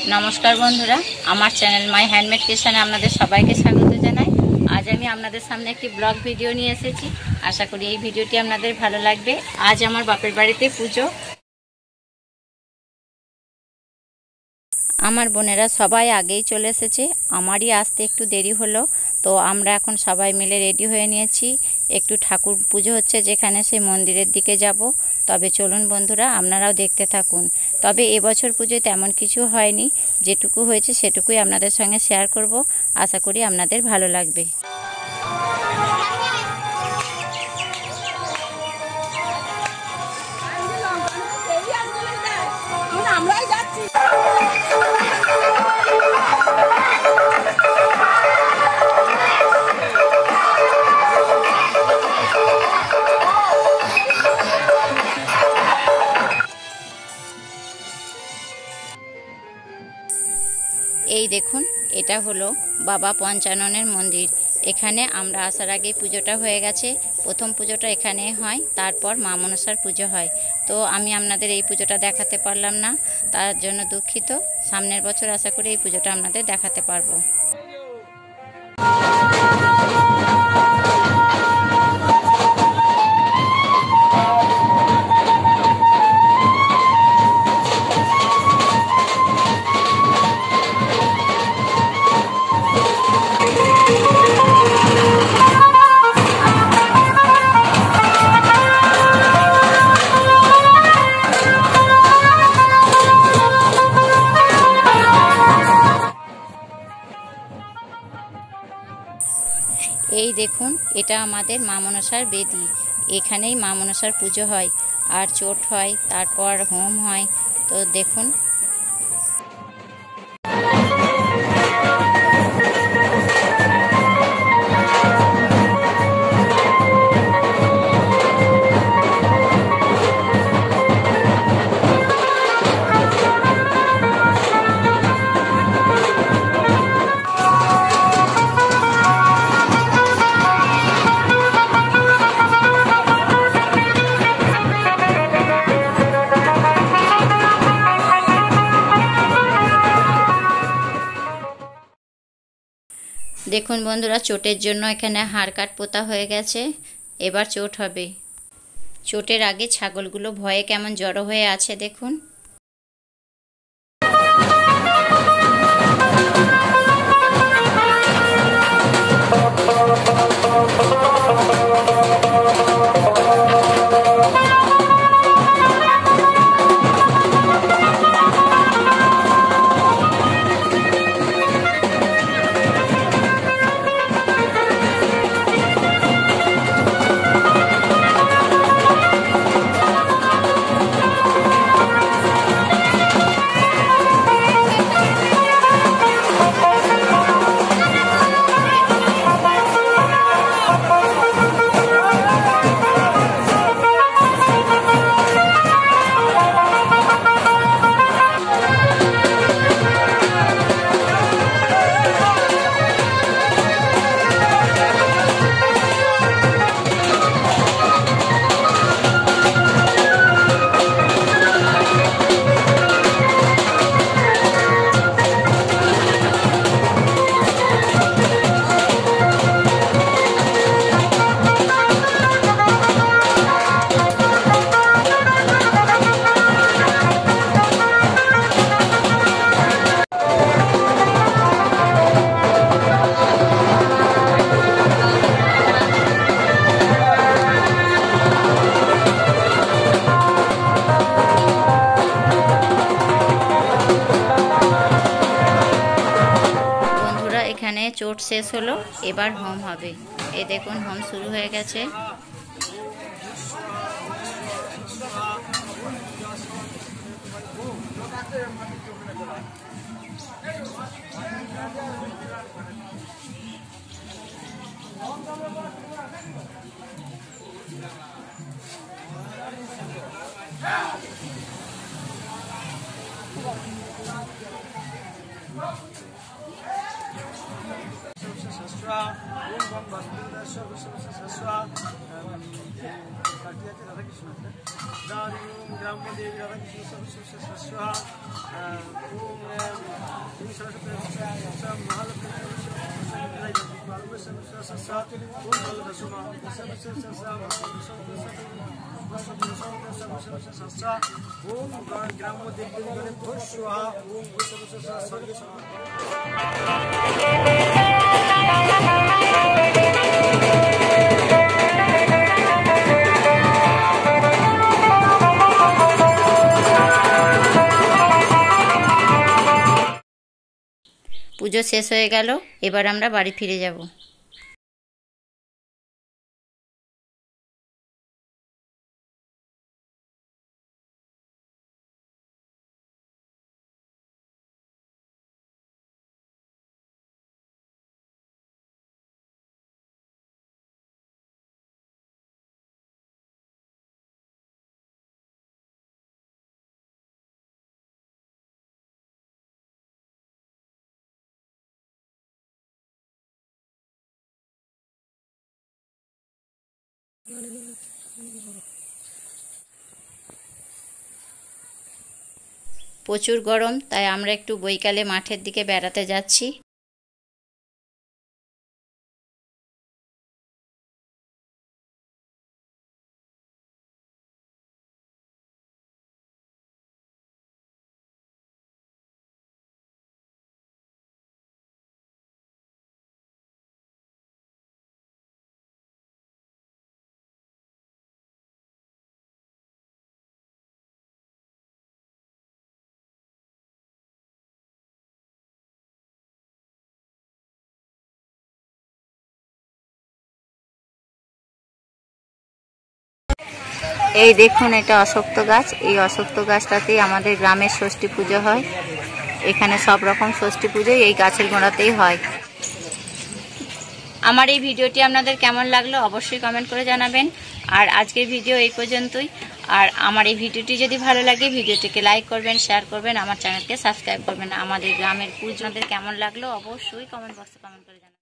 নমস্কার বন্ধুরা, আমার চ্যানেল মাই হ্যান্ডমেড কিচেনে আপনাদের সবাইকে স্বাগত জানাই। আজ আমি আপনাদের সামনে একটি ব্লগ ভিডিও নিয়ে এসেছি। আশা করি এই ভিডিওটি আপনাদের ভালো লাগবে। আজ আমার বাপের বাড়িতে পুজো। আমার বোনেরা সবাই আগেই চলে এসেছে, আমারই আসতে একটু দেরি হলো। তো আমরা এখন সবাই মিলে রেডি হয়ে নিয়েছি। একটু ঠাকুর পুজো হচ্ছে যেখানে, সেই মন্দিরের দিকে যাব। তবে চলুন বন্ধুরা, আপনারাও দেখতে থাকুন। তবে এবছর পুজোয় তেমন কিছু হয়নি, যেটুকু হয়েছে সেটুকুই আপনাদের সঙ্গে শেয়ার করব। আশা করি আপনাদের ভালো লাগবে। এই দেখুন, এটা হলো বাবা পঞ্চাননের মন্দির। এখানে আমরা আসার আগেই পুজোটা হয়ে গেছে। প্রথম পুজোটা এখানে হয়, তারপর মা মনসার পুজো হয়। তো আমি আপনাদের এই পুজোটা দেখাতে পারলাম না, তার জন্য দুঃখিত। সামনের বছর আশা করি এই পুজোটা আপনাদের দেখাতে পারবো। এই দেখুন, এটা আমাদের মা মনসার বেদি। এখানেই মা মনসার পুজো হয়, আর চোট হয়, তারপর হোম হয়। তো দেখুন, দেখুন বন্ধুরা, চোটের জন্য এখানে হাড় কাট পোতা হয়ে গেছে। এবার চোট হবে। চোটের আগে ছাগলগুলো ভয়ে কেমন জড়ো হয়ে আছে দেখুন। এখানে চোট শেষ হলো, এবার হোম হবে। এই দেখুন, হোম শুরু হয়ে গেছে। ग्राम देवी राधा कृष्ण পুজো শেষ হয়ে গেল, এবার আমরা বাড়ি ফিরে যাব। প্রচুর গরম, তাই আমরা একটু বৈকালে মাঠের দিকে বেড়াতে যাচ্ছি। এই দেখুন, এটা অশ্বত্থ গাছ। এই অশ্বত্থ গাছটাতেই আমাদের গ্রামের ষষ্ঠী পুজো হয়। এখানে সব রকম ষষ্ঠী পুজোই এই গাছের গোড়াতেই হয়। আমার এই ভিডিওটি আপনাদের কেমন লাগলো অবশ্যই কমেন্ট করে জানাবেন। আর আজকের ভিডিও এই পর্যন্তই। আর আমার এই ভিডিওটি যদি ভালো লাগে ভিডিওটিকে লাইক করবেন, শেয়ার করবেন, আমার চ্যানেলকে সাবস্ক্রাইব করবেন। আমাদের গ্রামের পুজো আপনাদের কেমন লাগলো অবশ্যই কমেন্ট বক্সে কমেন্ট করে জানাবেন।